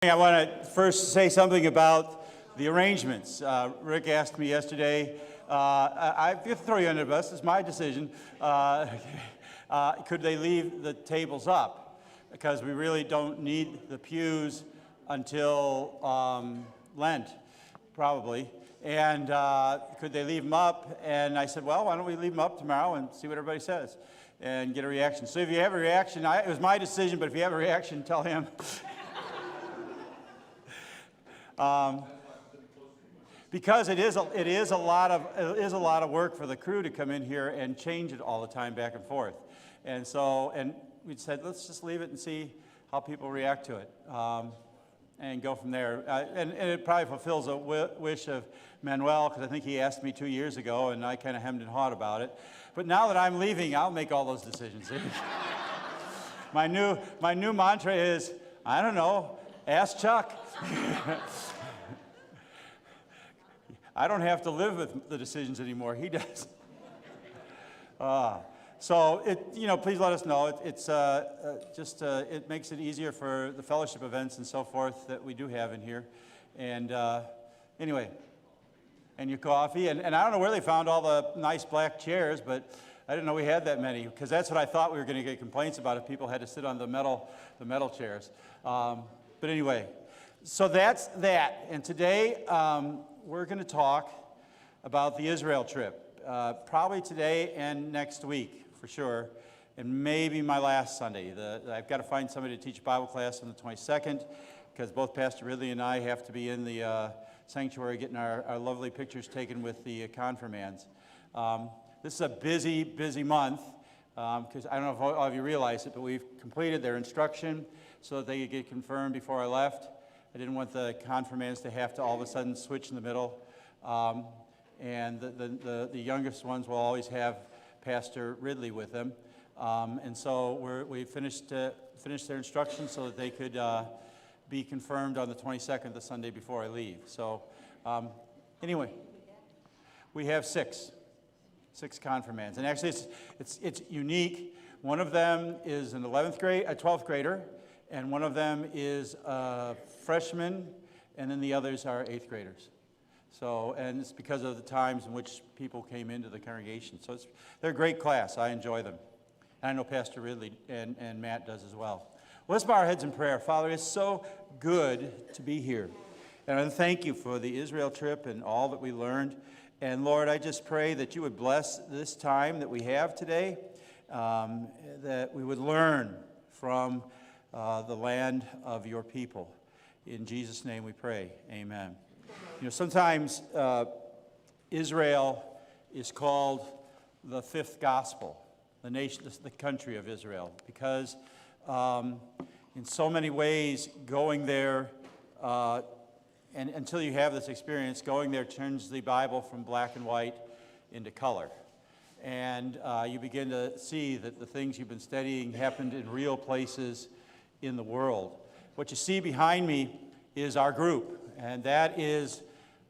I want to first say something about the arrangements. Rick asked me yesterday, I have to throw you under the bus, it's my decision, could they leave the tables up? Because we really don't need the pews until Lent, probably. And could they leave them up? And I said, well, why don't we leave them up tomorrow and see what everybody says and get a reaction. So if you have a reaction, it was my decision, but if you have a reaction, tell him. Because it is a lot of work for the crew to come in here and change it all the time back and forth, and we said let's just leave it and see how people react to it, and go from there. And it probably fulfills a wish of Manuel, because I think he asked me 2 years ago, and I kind of hemmed and hawed about it. But now that I'm leaving, I'll make all those decisions. My new mantra is, I don't know, ask Chuck. I don't have to live with the decisions anymore. He does. Please let us know. It makes it easier for the fellowship events and so forth that we do have in here. And anyway, and your coffee. And I don't know where they found all the nice black chairs, but I didn't know we had that many, because that's what I thought we were going to get complaints about, if people had to sit on the metal chairs. But anyway. So that's that, and today we're going to talk about the Israel trip, probably today and next week for sure, and maybe my last Sunday. I've got to find somebody to teach Bible class on the 22nd, because both Pastor Ridley and I have to be in the sanctuary getting our lovely pictures taken with the confirmands. This is a busy, busy month, because I don't know if all of you realize it, but we've completed their instruction so that they could get confirmed before I left. I didn't want the confirmands to have to all of a sudden switch in the middle. And the youngest ones will always have Pastor Ridley with them. And so we finished their instruction so that they could be confirmed on the 22nd, the Sunday before I leave. So anyway, we have six confirmands. And actually it's unique. One of them is a 12th grader. And one of them is a freshman, and then the others are 8th graders. So, and it's because of the times in which people came into the congregation. So they're a great class. I enjoy them. And I know Pastor Ridley and Matt does as well. Well, let's bow our heads in prayer. Father, it's so good to be here. And I thank you for the Israel trip and all that we learned. And Lord, I just pray that you would bless this time that we have today, that we would learn from the land of your people. In Jesus' name we pray, amen. You know, sometimes Israel is called the fifth gospel, the nation, the country of Israel, because in so many ways going there, and until you have this experience, going there turns the Bible from black and white into color. And you begin to see that the things you've been studying happened in real places in the world. What you see behind me is our group, and that is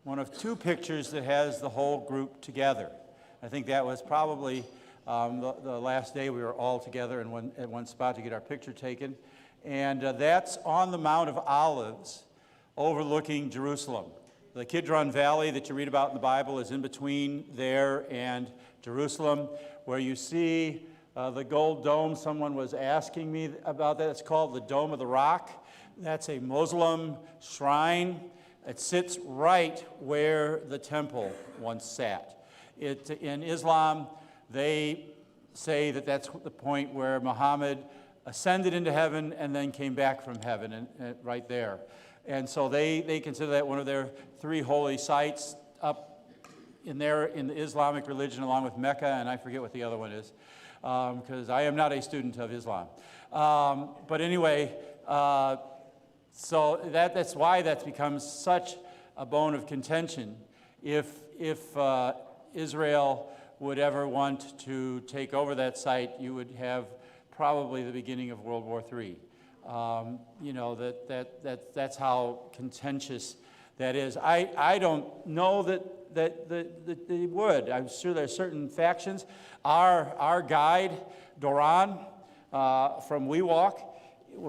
one of two pictures that has the whole group together. I think that was probably the last day we were all together at one spot to get our picture taken, and that's on the Mount of Olives overlooking Jerusalem. The Kidron Valley that you read about in the Bible is in between there and Jerusalem, where you see the gold dome. Someone was asking me about that. It's called the Dome of the Rock. That's a Muslim shrine. It sits right where the temple once sat. In Islam, they say that that's the point where Muhammad ascended into heaven and then came back from heaven, and right there. And so they consider that one of their three holy sites up in the Islamic religion, along with Mecca, and I forget what the other one is, because I am not a student of Islam. But anyway, so that's why that's become such a bone of contention. If Israel would ever want to take over that site, you would have probably the beginning of World War III. That's how contentious that is. I don't know that they would. I'm sure there are certain factions. Our guide, Doran, from We Walk,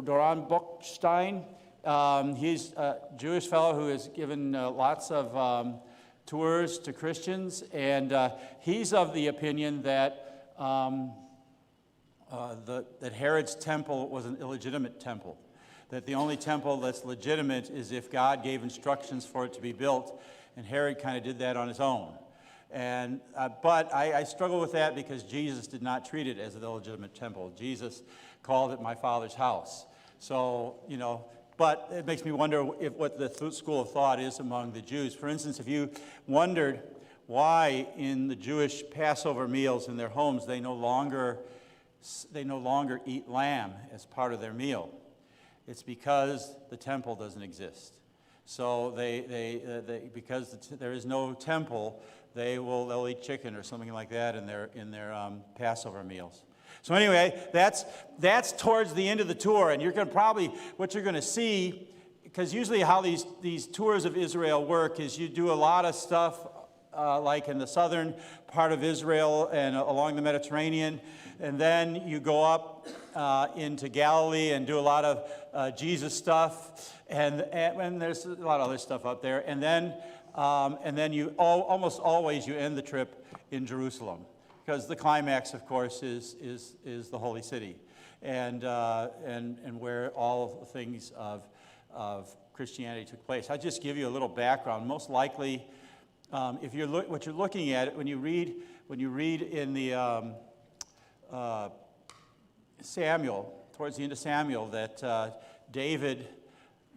Doran Buchstein, He's a Jewish fellow who has given lots of tours to Christians, and he's of the opinion that that Herod's temple was an illegitimate temple, that the only temple that's legitimate is if God gave instructions for it to be built, and Herod kind of did that on his own. And but I struggle with that because Jesus did not treat it as an illegitimate temple. Jesus called it my Father's house. So, you know, but it makes me wonder what the school of thought is among the Jews. For instance, if you wondered why in the Jewish Passover meals in their homes they no longer eat lamb as part of their meal, it's because the temple doesn't exist. So because there is no temple, they'll eat chicken or something like that in their Passover meals. So anyway, that's towards the end of the tour, and what you're going to see, because usually how these tours of Israel work is you do a lot of stuff like in the southern part of Israel and along the Mediterranean, and then you go up into Galilee and do a lot of Jesus stuff, and there's a lot of other stuff up there, and then you almost always you end the trip in Jerusalem, because the climax, of course, is the Holy City, and where all of the things of Christianity took place. I'll just give you a little background. Most likely, if what you're looking at when you read in the Samuel, towards the end of Samuel, that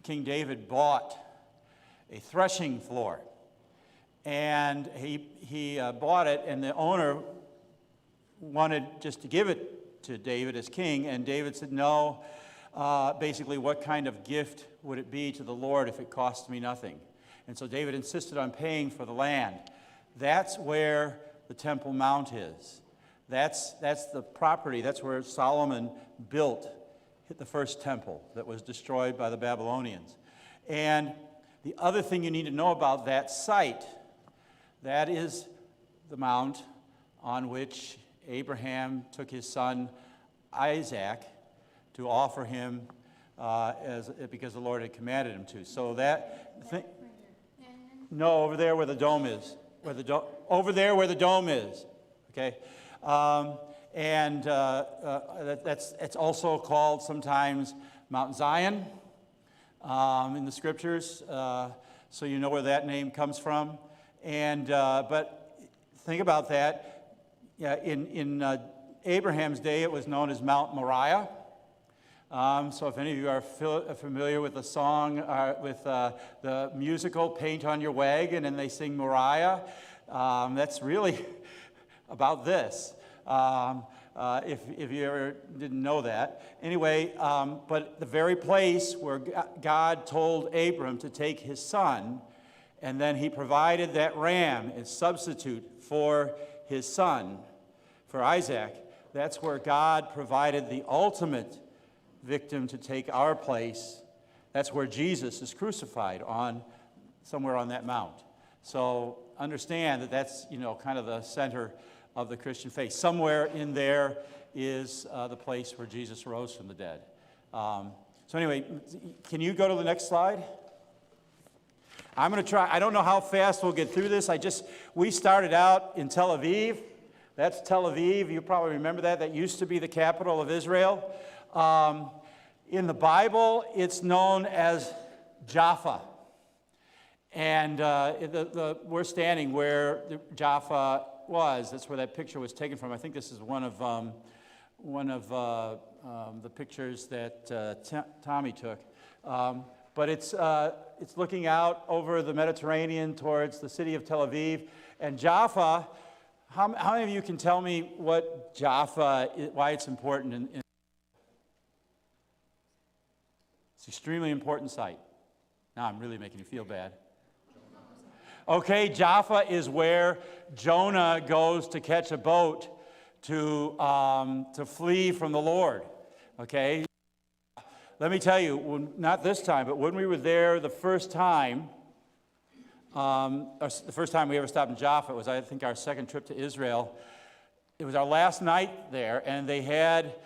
King David bought a threshing floor, and he bought it, and the owner wanted just to give it to David as king, and David said, no, basically, what kind of gift would it be to the Lord if it cost me nothing? And so David insisted on paying for the land. That's where the Temple Mount is. That's the property. That's where Solomon built the first temple that was destroyed by the Babylonians. And the other thing you need to know about that site, that is the mount on which Abraham took his son Isaac to offer him because the Lord had commanded him to. So no, over there where the dome is. Over there where the dome is. Okay? It's also called sometimes Mount Zion in the scriptures, so you know where that name comes from. But think about that. Yeah, in Abraham's day, it was known as Mount Moriah. So if any of you are familiar with the song, with the musical Paint on Your Wagon, and they sing Moriah, that's really about this, if you ever didn't know that. Anyway, but the very place where God told Abram to take his son, and then he provided that ram as substitute for his son, for Isaac, that's where God provided the ultimate victim to take our place. That's where Jesus is crucified somewhere on that mount. So understand that that's, kind of the center of the Christian faith. Somewhere in there is the place where Jesus rose from the dead. So anyway, can you go to the next slide? I'm going to try. I don't know how fast we'll get through this. We started out in Tel Aviv. That's Tel Aviv. You probably remember that. That used to be the capital of Israel. In the Bible, it's known as Jaffa. And we're standing where Jaffa was. That's where that picture was taken from. I think this is one of the pictures that Tommy took. But it's looking out over the Mediterranean towards the city of Tel Aviv. And Jaffa, how many of you can tell me what Jaffa is, why it's important? It's an extremely important site. Now I'm really making you feel bad. Okay, Jaffa is where Jonah goes to catch a boat to flee from the Lord. Okay? Let me tell you, not this time, but when we were there the first time we ever stopped in Jaffa, it was, I think, our second trip to Israel. It was our last night there, and they had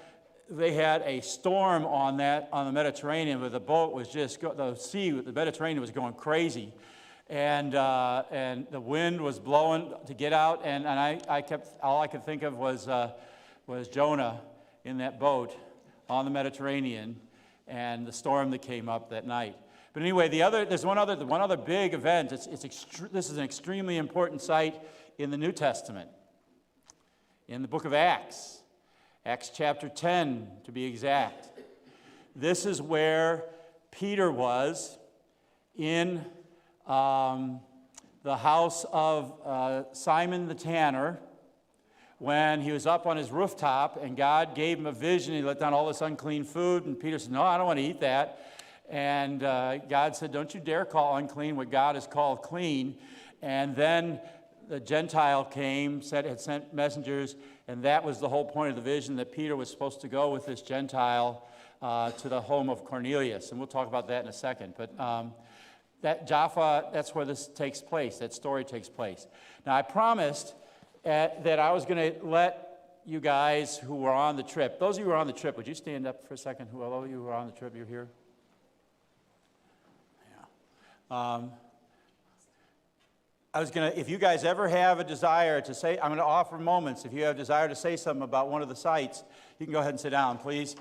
they had a storm on the Mediterranean, where the boat was just the Mediterranean was going crazy, and the wind was blowing to get out, and all I could think of was Jonah in that boat on the Mediterranean, and the storm that came up that night. But anyway, there's one other big event. This is an extremely important site in the New Testament, in the book of Acts. Acts chapter 10, to be exact. This is where Peter was in the house of Simon the tanner, when he was up on his rooftop, and God gave him a vision. He let down all this unclean food, and Peter said, "No, I don't want to eat that." And God said, "Don't you dare call unclean what God has called clean." And then the Gentile came, had sent messengers, and that was the whole point of the vision, that Peter was supposed to go with this Gentile to the home of Cornelius. And we'll talk about that in a second. But that Jaffa, that's where this takes place, that story takes place. Now, I promised that I was going to let you guys who were on the trip, those of you who were on the trip, would you stand up for a second? Hello, you who were on the trip, you're here? Yeah. I was going to, if you guys ever have a desire to say, I'm going to offer moments. If you have a desire to say something about one of the sites, you can go ahead and sit down. Please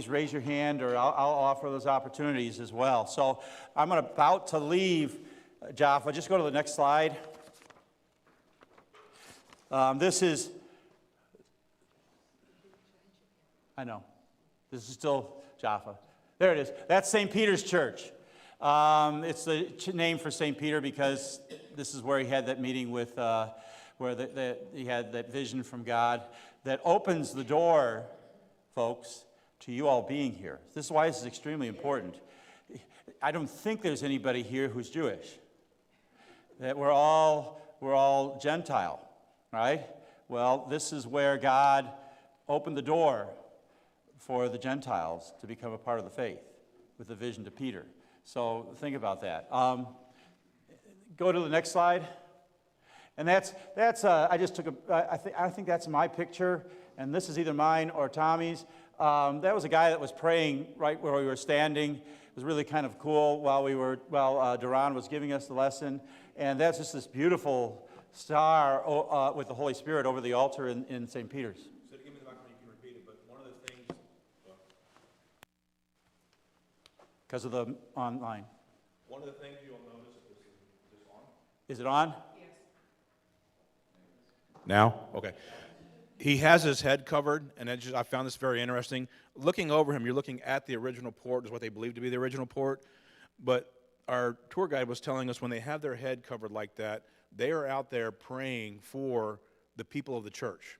raise your hand, or I'll offer those opportunities as well. So I'm about to leave Jaffa. Just go to the next slide. This is still Jaffa. There it is. That's St. Peter's Church. It's the name for St. Peter because this is where he had that meeting with, where he had that vision from God that opens the door, folks, to you all being here. This is why this is extremely important. I don't think there's anybody here who's Jewish. That we're all Gentile, right? Well, this is where God opened the door for the Gentiles to become a part of the faith with the vision to Peter. So think about that. Go to the next slide. And that's I just took I think that's my picture, and this is either mine or Tommy's. That was a guy that was praying right where we were standing. It was really kind of cool while Duran was giving us the lesson. And that's just this beautiful star with the Holy Spirit over the altar in St. Peter's. So to give me the microphone, you can repeat it, but one of the things... Because of the online. One of the things you'll notice, is this on? Is it on? Yes. Now? Okay. He has his head covered, and I found this very interesting. Looking over him, you're looking at the original port, is what they believe to be the original port. But our tour guide was telling us when they have their head covered like that, they are out there praying for the people of the church.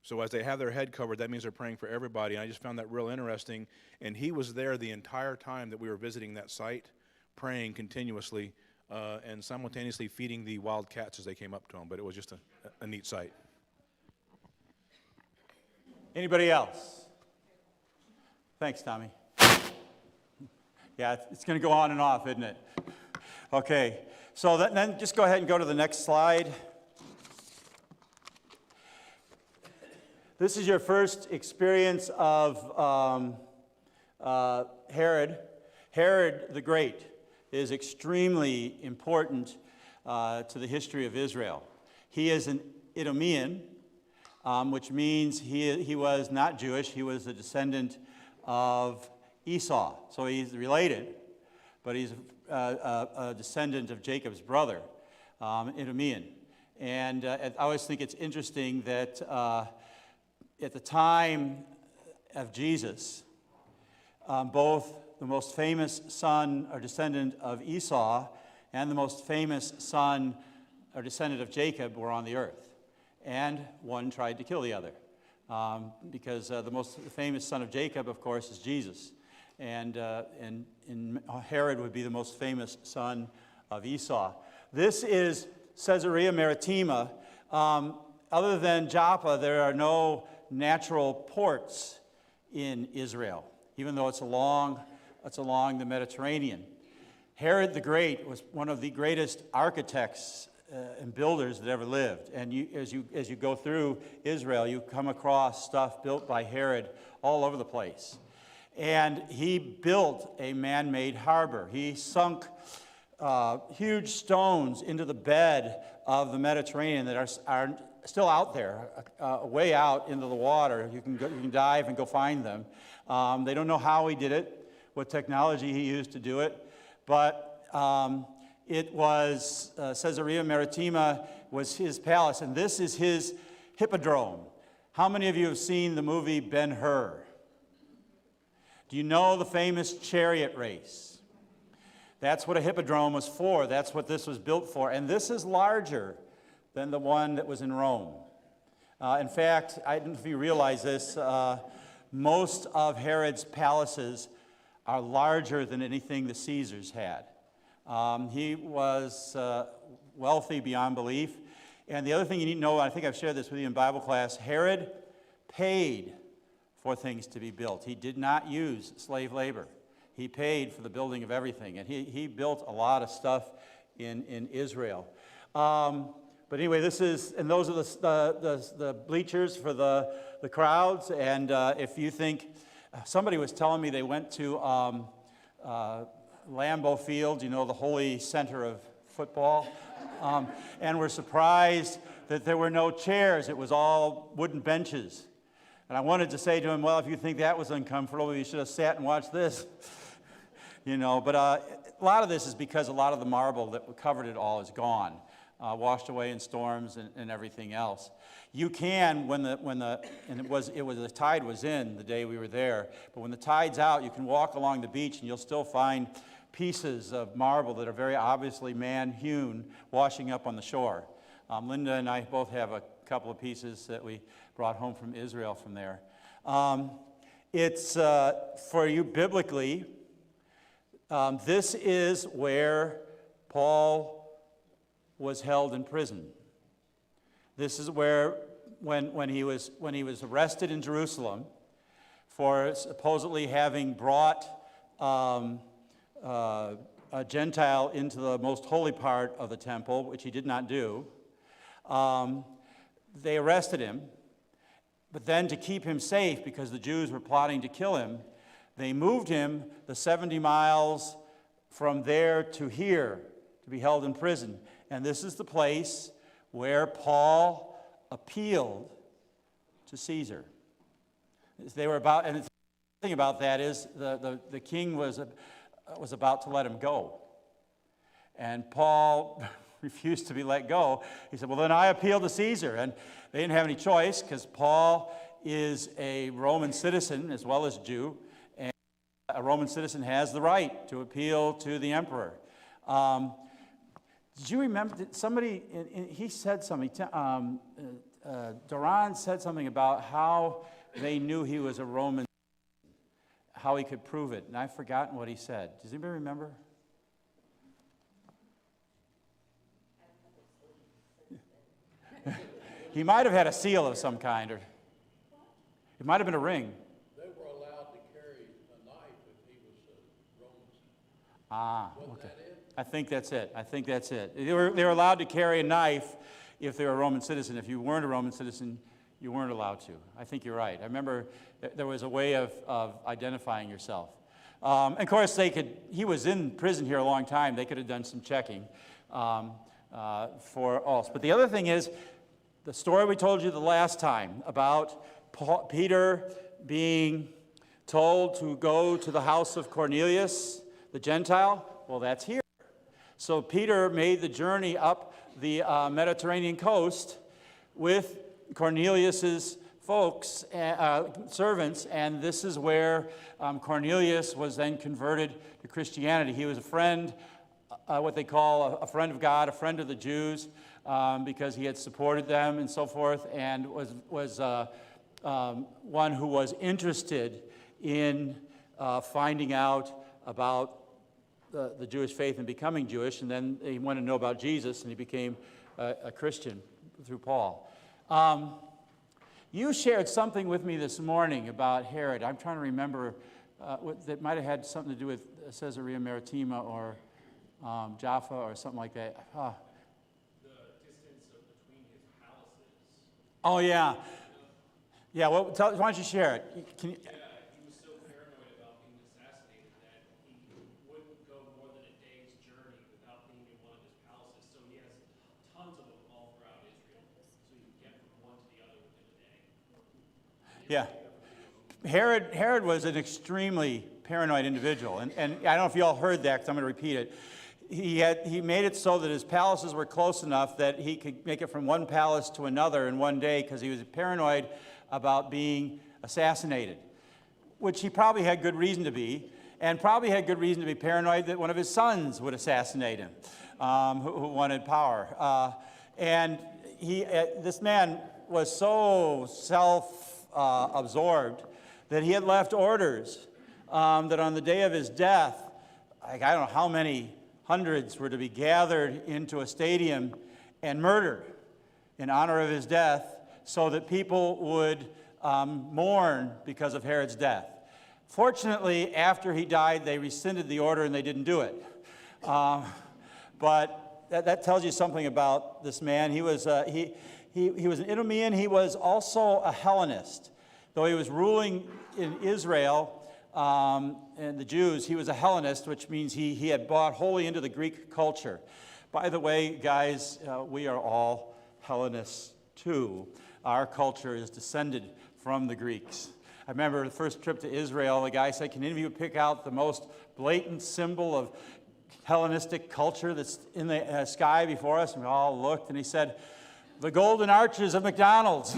So as they have their head covered, that means they're praying for everybody. And I just found that real interesting. And he was there the entire time that we were visiting that site, praying continuously and simultaneously feeding the wild cats as they came up to him. But it was just a neat sight. Anybody else? Thanks, Tommy. Yeah, it's going to go on and off, isn't it? Okay, so then just go ahead and go to the next slide. This is your first experience of Herod. Herod the Great is extremely important to the history of Israel. He is an Idumean, which means he was not Jewish. He was a descendant of Esau. So he's related, but he's a descendant of Jacob's brother, Idumean. And I always think it's interesting that at the time of Jesus, both the most famous son or descendant of Esau and the most famous son or descendant of Jacob were on the earth. And one tried to kill the other. Because the most famous son of Jacob, of course, is Jesus. And Herod would be the most famous son of Esau. This is Caesarea Maritima. Other than Jaffa, there are no natural ports in Israel, even though it's along the Mediterranean. Herod the Great was one of the greatest architects and builders that ever lived. And as you go through Israel, you come across stuff built by Herod all over the place. And he built a man-made harbor. He sunk huge stones into the bed of the Mediterranean that are still out there, way out into the water. You can dive and go find them. They don't know how he did it, what technology he used to do it, but it was Caesarea Maritima was his palace, and this is his hippodrome. How many of you have seen the movie Ben-Hur? Do you know the famous chariot race? That's what a hippodrome was for. That's what this was built for. And this is larger than the one that was in Rome. In fact, I don't know if you realize this, most of Herod's palaces are larger than anything the Caesars had. He was wealthy beyond belief. And the other thing you need to know, I think I've shared this with you in Bible class, Herod paid for things to be built. He did not use slave labor. He paid for the building of everything. And he built a lot of stuff in Israel. But anyway, those are the bleachers for the crowds. And if you think, somebody was telling me they went to Lambeau Field, you know, the holy center of football, and were surprised that there were no chairs. It was all wooden benches. And I wanted to say to him, well, if you think that was uncomfortable, you should have sat and watched this. You know, but a lot of this is because a lot of the marble that covered it all is gone, washed away in storms and everything else. You can, the tide was in the day we were there, but when the tide's out, you can walk along the beach and you'll still find pieces of marble that are very obviously man-hewn washing up on the shore. Linda and I both have a couple of pieces that we brought home from Israel from there. It's, for you biblically, this is where Paul was held in prison. This is where, when he was arrested in Jerusalem for supposedly having brought a Gentile into the most holy part of the temple, which he did not do, they arrested him. But then to keep him safe, because the Jews were plotting to kill him, they moved him the 70 miles from there to here to be held in prison. And this is the place where Paul appealed to Caesar. They were about, and the thing about that is the king was about to let him go. And Paul refused to be let go. He said, well, then I appeal to Caesar. And they didn't have any choice because Paul is a Roman citizen as well as Jew. And a Roman citizen has the right to appeal to the emperor. Did you remember, he said something, Duran said something about how they knew he was a Roman, how he could prove it. And I've forgotten what he said. Does anybody remember? He might have had a seal of some kind, or it might have been a ring. They were allowed to carry a knife if he was a Roman. Ah, Wasn't okay. that it? I think that's it. They were allowed to carry a knife if they were a Roman citizen. If you weren't a Roman citizen, you weren't allowed to. I think you're right. I remember there was a way of identifying yourself. And of course, he was in prison here a long time. They could have done some checking for us. But the other thing is, the story we told you the last time about Peter being told to go to the house of Cornelius, the Gentile, well, that's here. So Peter made the journey up the Mediterranean coast with Cornelius's folks, servants, and this is where Cornelius was then converted to Christianity. He was a friend, what they call a friend of God, a friend of the Jews, because he had supported them and so forth, and was one who was interested in finding out about the Jewish faith and becoming Jewish, and then he wanted to know about Jesus, and he became a Christian through Paul. You shared something with me this morning about Herod. I'm trying to remember that might have had something to do with Caesarea Maritima or Jaffa or something like that. The Oh, yeah. Yeah, well, why don't you share it? Can you, He was so paranoid about being assassinated that he wouldn't go more than a day's journey without being in one of his palaces. So he has tons of them all throughout Israel. So you can get from one to the other within a day. yeah. Herod was an extremely paranoid individual, and I don't know if you all heard that, because I'm going to repeat it. He made it so that his palaces were close enough that he could make it from one palace to another in one day, because he was paranoid about being assassinated, which he probably had good reason to be, and probably had good reason to be paranoid that one of his sons would assassinate him, who wanted power. And this man was so self-absorbed that he had left orders that on the day of his death, like, I don't know how many hundreds were to be gathered into a stadium and murdered in honor of his death, so that people would mourn because of Herod's death. Fortunately, after he died, they rescinded the order and they didn't do it. But that tells you something about this man. He was an Idumean. He was also a Hellenist. Though he was ruling in Israel and the Jews, he was a Hellenist, which means he had bought wholly into the Greek culture. By the way, guys, we are all Hellenists too. Our culture is descended from the Greeks. I remember the first trip to Israel, the guy said, can any of you pick out the most blatant symbol of Hellenistic culture that's in the sky before us? And we all looked, and he said, the golden arches of McDonald's.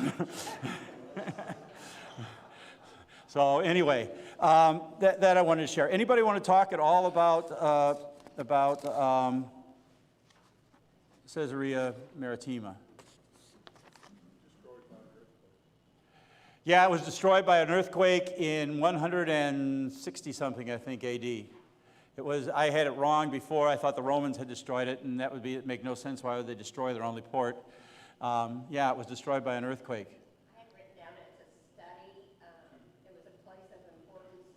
So anyway, that I wanted to share. Anybody want to talk at all about Caesarea Maritima? Yeah, it was destroyed by an earthquake in 160 something, I think, AD. It was. I had it wrong before. I thought the Romans had destroyed it, and that would make no sense. Why would they destroy their only port? Yeah, it was destroyed by an earthquake. I had written down as a study. It was a place of importance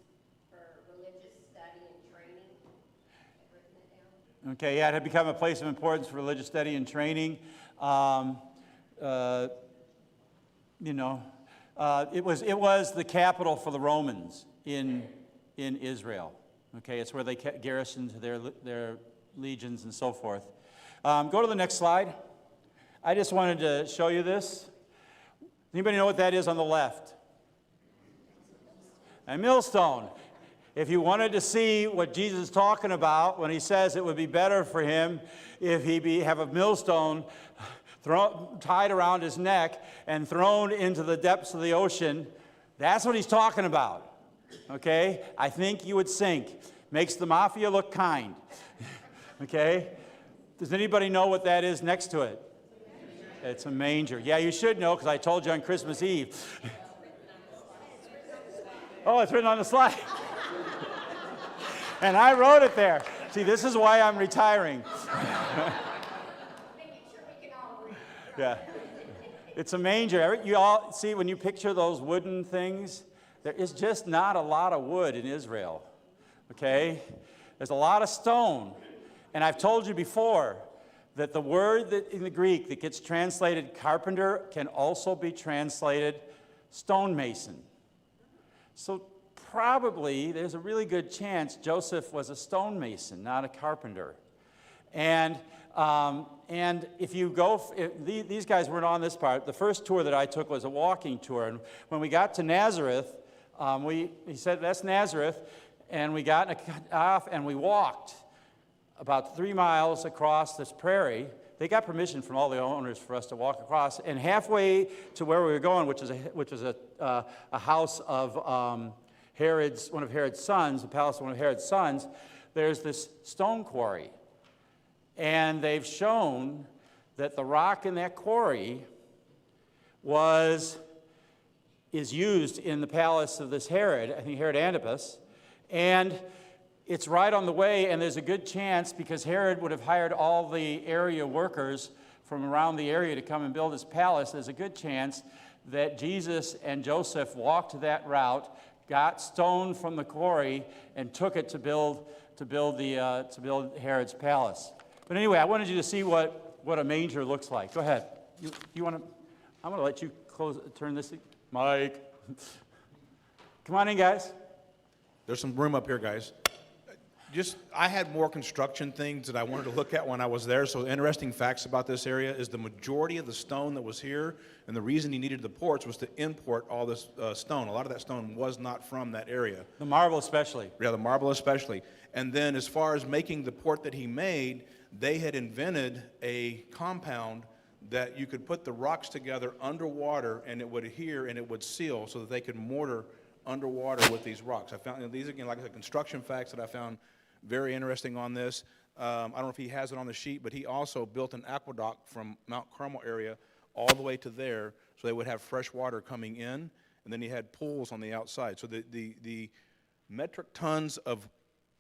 for religious study and training. I've written it down. Okay, yeah, it had become a place of importance for religious study and training. It was the capital for the Romans in Israel. Okay, it's where they garrisoned their legions and so forth. Go to the next slide. I just wanted to show you this. Anybody know what that is on the left? A millstone. If you wanted to see what Jesus is talking about when he says it would be better for him if he have a millstone tied around his neck and thrown into the depths of the ocean, that's what he's talking about. Okay? I think you would sink. Makes the mafia look kind. Okay? Does anybody know what that is next to it? It's a manger. Yeah, you should know, because I told you on Christmas Eve. Oh, it's written on the slide. And I wrote it there. See, this is why I'm retiring. Making sure we can all read. Yeah. It's a manger. You all see, when you picture those wooden things, there is just not a lot of wood in Israel. Okay? There's a lot of stone. And I've told you before that the word that in the Greek that gets translated carpenter can also be translated stonemason. So probably there's a really good chance Joseph was a stonemason, not a carpenter. And if you go, these guys weren't on this part. The first tour that I took was a walking tour. And when we got to Nazareth, he said, that's Nazareth. And we got off and we walked about 3 miles across this prairie. They got permission from all the owners for us to walk across. And halfway to where we were going, which was a house of one of Herod's sons, the palace of one of Herod's sons, there's this stone quarry. And they've shown that the rock in that quarry is used in the palace of this Herod, I think Herod Antipas, and it's right on the way, and there's a good chance, because Herod would have hired all the area workers from around the area to come and build his palace, there's a good chance that Jesus and Joseph walked that route, got stone from the quarry, and took it to build Herod's palace. But anyway, I wanted you to see what a manger looks like. Go ahead. You want to? I'm going to let you turn this. Mike. Come on in, guys. There's some room up here, guys. I had more construction things that I wanted to look at when I was there. So interesting facts about this area is the majority of the stone that was here, and the reason he needed the ports was to import all this stone. A lot of that stone was not from that area. The marble especially. Yeah, the marble especially. And then as far as making the port that he made, they had invented a compound that you could put the rocks together underwater, and it would adhere and it would seal so that they could mortar underwater with these rocks. I found these, again, like I said, construction facts that I found very interesting on this. I don't know if he has it on the sheet, but he also built an aqueduct from Mount Carmel area all the way to there, so they would have fresh water coming in, and then he had pools on the outside. So the metric tons of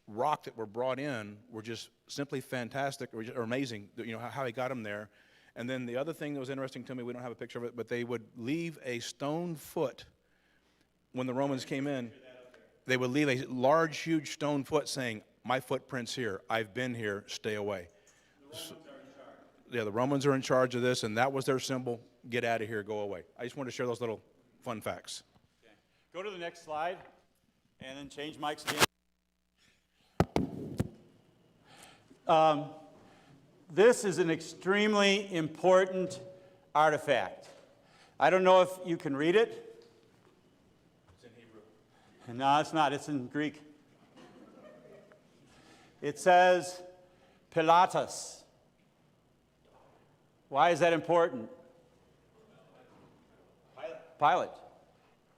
rock that were brought in were just simply fantastic or amazing, you know, how he got them there. And then the other thing that was interesting to me, we don't have a picture of it, but they would leave a stone foot when the Romans came in. They would leave a large, huge stone foot saying, "My footprint's here. I've been here. Stay away." The Romans are in charge. Yeah, the Romans are in charge of this, and that was their symbol. Get out of here. Go away. I just wanted to share those little fun facts. Okay. Go to the next slide, and then change Mike's again. This is an extremely important artifact. I don't know if you can read it. It's in Hebrew. No, it's not. It's in Greek. It says Pilatus. Why is that important? Pilate.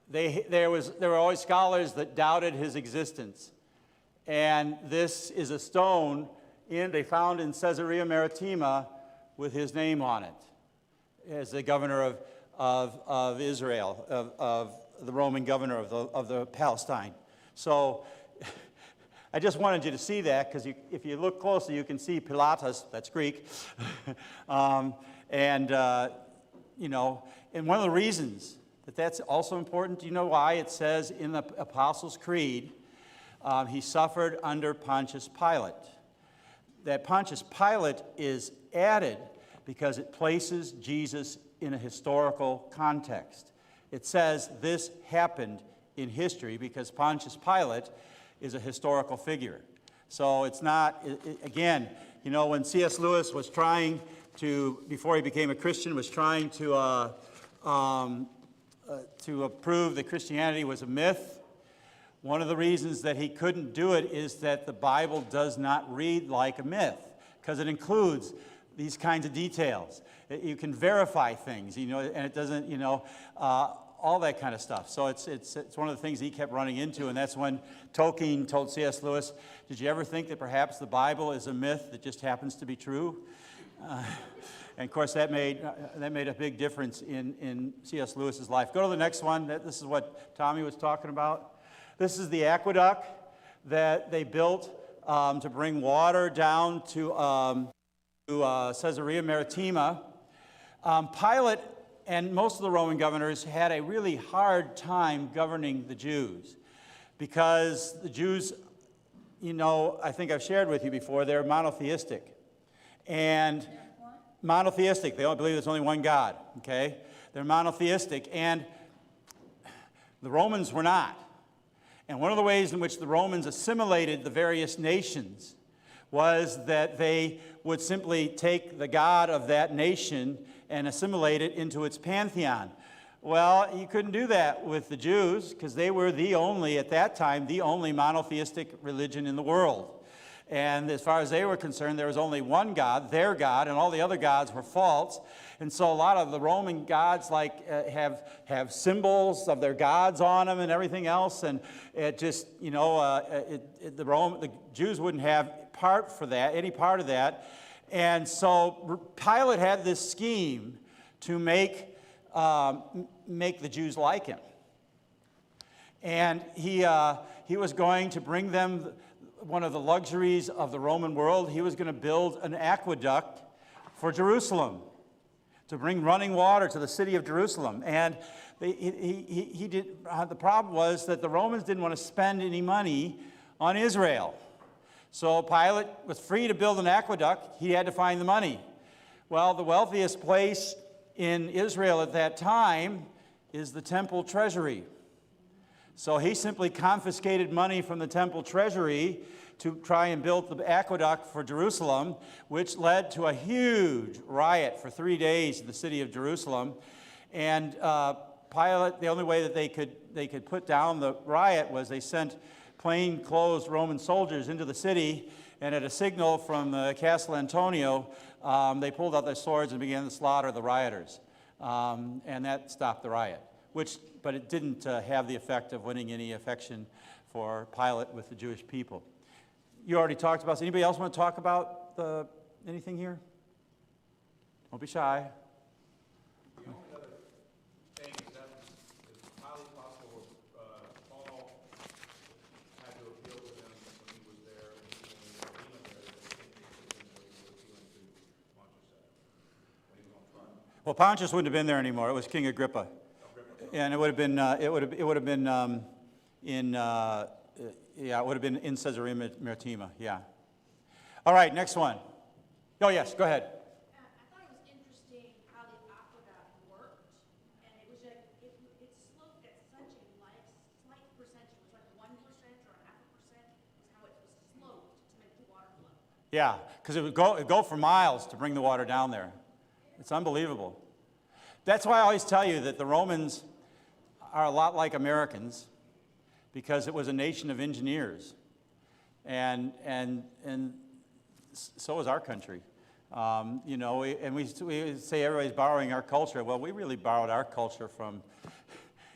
There were always scholars that doubted his existence. And this is a stone they found in Caesarea Maritima with his name on it as the governor of Israel, of the Roman governor of the Palestine. So I just wanted you to see that, because if you look closely, you can see Pilatus, that's Greek. And one of the reasons that's also important, do you know why it says in the Apostles' Creed, he suffered under Pontius Pilate? That Pontius Pilate is added because it places Jesus in a historical context. It says this happened in history because Pontius Pilate is a historical figure. So it's not, again, you know, when C.S. Lewis was trying to, before he became a Christian, was trying to prove that Christianity was a myth, one of the reasons that he couldn't do it is that the Bible does not read like a myth, because it includes these kinds of details. You can verify things, you know, and it doesn't, you know, all that kind of stuff. So it's one of the things he kept running into, and that's when Tolkien told C.S. Lewis, "Did you ever think that perhaps the Bible is a myth that just happens to be true?" And of course, that made a big difference in C.S. Lewis's life. Go to the next one. This is what Tommy was talking about. This is the aqueduct that they built to bring water down to Caesarea Maritima. Pilate and most of the Roman governors had a really hard time governing the Jews, because the Jews, you know, I think I've shared with you before, they're monotheistic. And monotheistic, they don't believe there's only one God, okay? They're monotheistic, and the Romans were not. And one of the ways in which the Romans assimilated the various nations was that they would simply take the god of that nation and assimilate it into its pantheon. Well, you couldn't do that with the Jews, because they were at that time, the only monotheistic religion in the world. And as far as they were concerned, there was only one God, their God, and all the other gods were false. And so a lot of the Roman gods have symbols of their gods on them and everything else. And it just, you know, the Jews wouldn't have any part of that. And so Pilate had this scheme to make the Jews like him. And he was going to bring them one of the luxuries of the Roman world. He was going to build an aqueduct for Jerusalem to bring running water to the city of Jerusalem. And the problem was that the Romans didn't want to spend any money on Israel. So Pilate was free to build an aqueduct. He had to find the money. Well, the wealthiest place in Israel at that time is the temple treasury. So he simply confiscated money from the temple treasury to try and build the aqueduct for Jerusalem, which led to a huge riot for 3 days in the city of Jerusalem. And Pilate, the only way that they could put down the riot was they sent plainclothes Roman soldiers into the city, and at a signal from the Castle Antonio, they pulled out their swords and began to slaughter the rioters. And that stopped the riot, but it didn't have the effect of winning any affection for Pilate with the Jewish people. You already talked about this. Anybody else want to talk about anything here? Don't be shy. The only other thing is that it's highly possible Paul had to appeal to them when he was there, and when he went there, that he was appealing to Pontius when he was on trial. Well, Pontius wouldn't have been there anymore. It was King Agrippa. And it would have been in Caesarea Maritima. Yeah. All right, next one. Oh yes, go ahead. I thought it was interesting how the aqueduct worked, and it was like it sloped at such a slight percentage. It was like 1% or 0.5% was how it was sloped to make the water flow. Yeah, because it'd go for miles to bring the water down there. It's unbelievable. That's why I always tell you that the Romans are a lot like Americans, because it was a nation of engineers, and so is our country. We say everybody's borrowing our culture. Well, we really borrowed our culture from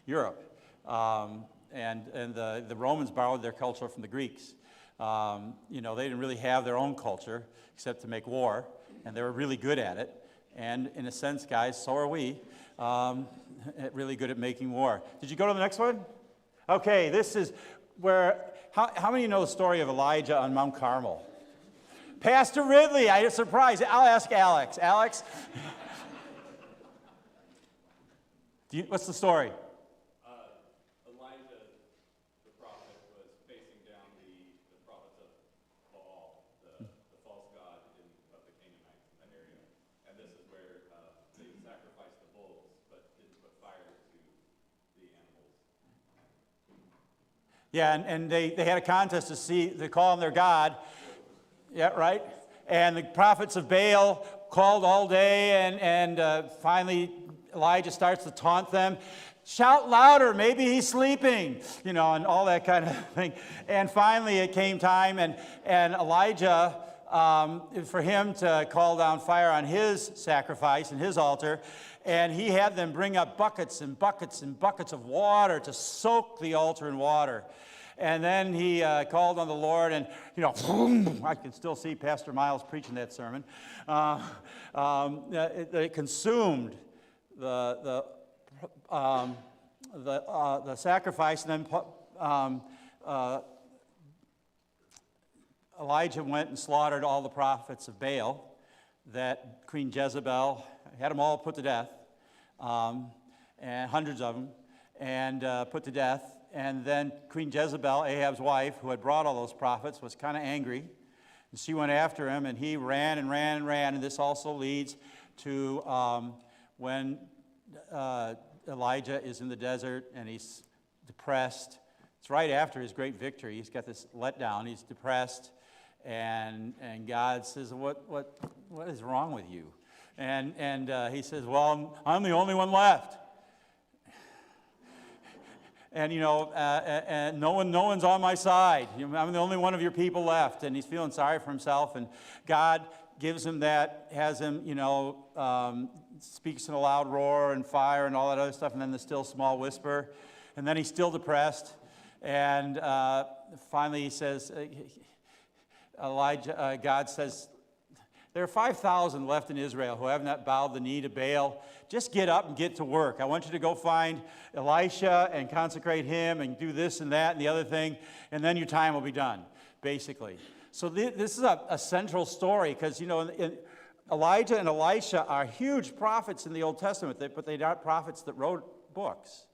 Europe, and the Romans borrowed their culture from the Greeks. They didn't really have their own culture except to make war, and they were really good at it. And in a sense, guys, so are we. Really good at making war. Did you go to the next one? Okay, this is where, how many of you know the story of Elijah on Mount Carmel? Pastor Ridley, I'm surprised. I'll ask Alex. Alex? What's the story? Elijah, the prophet, was facing down the prophets of Baal, the false god of the Canaanites in that area. And this is where they sacrificed the bulls, but didn't put fire to the animals. Yeah, and they had a contest to call on their God. Yeah, right? And the prophets of Baal called all day, and finally Elijah starts to taunt them. Shout louder, maybe he's sleeping, and all that kind of thing. And finally it came time, and Elijah, for him to call down fire on his sacrifice and his altar, and he had them bring up buckets and buckets and buckets of water to soak the altar in water. And then he called on the Lord, and, I can still see Pastor Miles preaching that sermon. It consumed the sacrifice, and then Elijah went and slaughtered all the prophets of Baal that Queen Jezebel had them all put to death, and hundreds of them, and put to death. And then Queen Jezebel, Ahab's wife, who had brought all those prophets, was kind of angry. And she went after him, and he ran and ran and ran. And this also leads to when Elijah is in the desert and he's depressed. It's right after his great victory. He's got this letdown. He's depressed. And God says, what is wrong with you? And he says, well, I'm the only one left. And and no one's on my side. I'm the only one of your people left, and he's feeling sorry for himself. And God gives him that, has him, speaks in a loud roar and fire and all that other stuff, and then the still small whisper, and then he's still depressed. And finally, he says, God says, there are 5,000 left in Israel who have not bowed the knee to Baal. Just get up and get to work. I want you to go find Elisha and consecrate him and do this and that and the other thing, and then your time will be done, basically. So this is a central story because, Elijah and Elisha are huge prophets in the Old Testament, but they're not prophets that wrote books.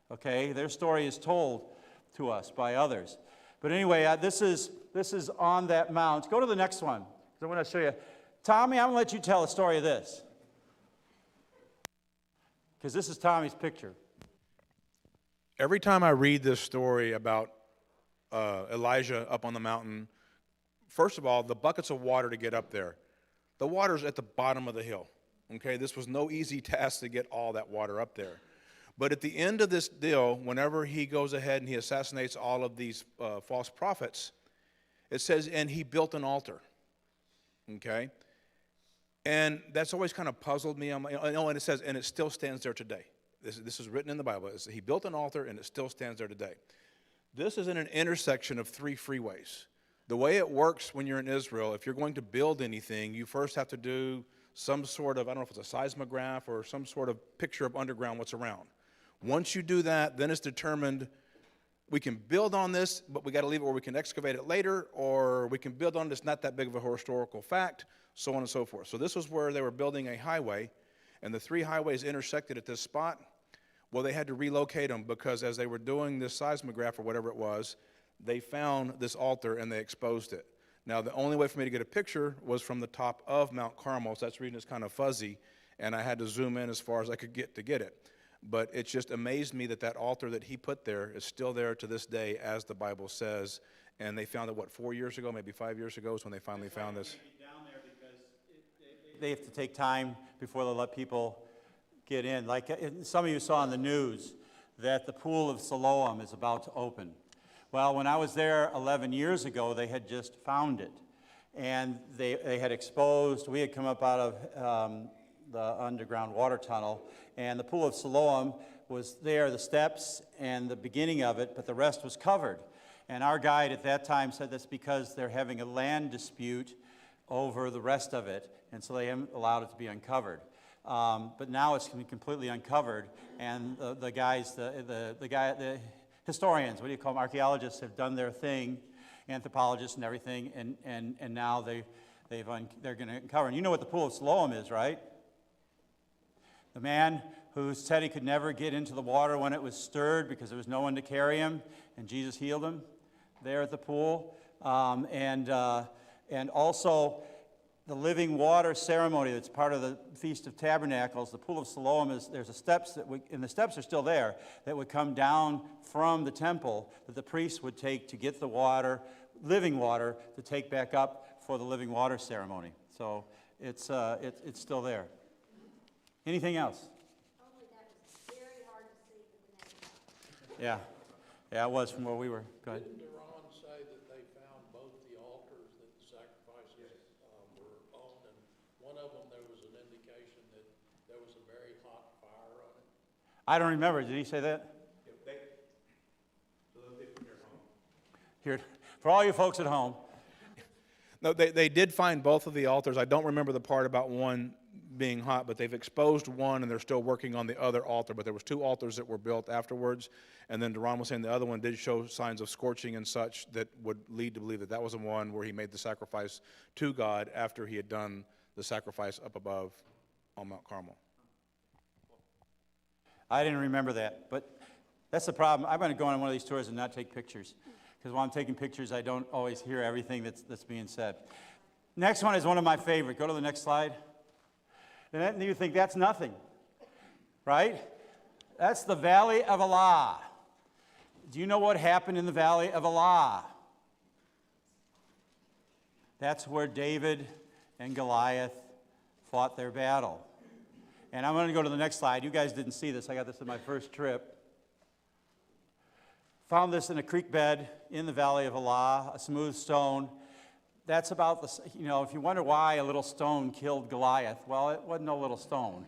Okay? Their story is told to us by others. But anyway, this is on that mount. Go to the next one. I want to show you. Tommy, I'm going to let you tell the story of this. Because this is Tommy's picture. Every time I read this story about Elijah up on the mountain, first of all, the buckets of water to get up there. The water's at the bottom of the hill. Okay, this was no easy task to get all that water up there. But at the end of this deal, whenever he goes ahead and he assassinates all of these false prophets, it says, and he built an altar. Okay? And that's always kind of puzzled me. And it says, and it still stands there today. This is written in the Bible. He built an altar, and it still stands there today. This is in an intersection of 3 freeways. The way it works when you're in Israel, if you're going to build anything, you first have to do some sort of, I don't know if it's a seismograph or some sort of picture of underground what's around. Once you do that, then it's determined we can build on this, but we got to leave it where we can excavate it later, or we can build on it, it's not that big of a historical fact, so on and so forth. So this was where they were building a highway, and the 3 highways intersected at this spot. Well, they had to relocate them because as they were doing this seismograph or whatever it was, they found this altar and they exposed it. Now, the only way for me to get a picture was from the top of Mount Carmel, so that's the reason it's kind of fuzzy, and I had to zoom in as far as I could get to get it. But it just amazed me that that altar that he put there is still there to this day, as the Bible says. And they found it, 4 years ago, maybe 5 years ago is when they finally found this. Down there because they have to take time before they let people get in. Like some of you saw on the news that the pool of Siloam is about to open. Well, when I was there 11 years ago, they had just found it. And they had exposed, we had come up out of the underground water tunnel, and the pool of Siloam was there, the steps and the beginning of it, but the rest was covered. And our guide at that time said that's because they're having a land dispute over the rest of it, and so they haven't allowed it to be uncovered. But now it's completely uncovered, and the historians, what do you call them, archaeologists have done their thing, anthropologists and everything, and now they're going to uncover. And you know what the pool of Siloam is, right? The man who said he could never get into the water when it was stirred because there was no one to carry him, and Jesus healed him there at the pool. And also the living water ceremony that's part of the Feast of Tabernacles. The pool of Siloam there's steps and the steps are still there, that would come down from the temple that the priests would take to get the water, living water, to take back up for the living water ceremony. So it's still there. Anything else? Only that was very hard to see with the naked eye. Yeah, it was from where we were. Go ahead. Didn't Ron say that they found both the altars that the sacrifices were on, and one of them there was an indication that there was a very hot fire on it? I don't remember. Did he say that? Here, for all you folks at home. No, they did find both of the altars. I don't remember the part about one being hot, but they've exposed one and they're still working on the other altar. But there was 2 altars that were built afterwards, and then Duran was saying the other one did show signs of scorching and such that would lead to believe that that was the one where he made the sacrifice to God after he had done the sacrifice up above on Mount Carmel. I didn't remember that, but that's the problem. I'm going to go on one of these tours and not take pictures, because while I'm taking pictures, I don't always hear everything that's being said. Next one is one of my favorite. Go to the next slide. And you think that's nothing, right? That's the Valley of Elah. Do you know what happened in the Valley of Elah? That's where David and Goliath fought their battle. And I'm going to go to the next slide. You guys didn't see this. I got this in my first trip. Found this in a creek bed in the Valley of Elah, a smooth stone. That's about the, if you wonder why a little stone killed Goliath, well, it wasn't no little stone,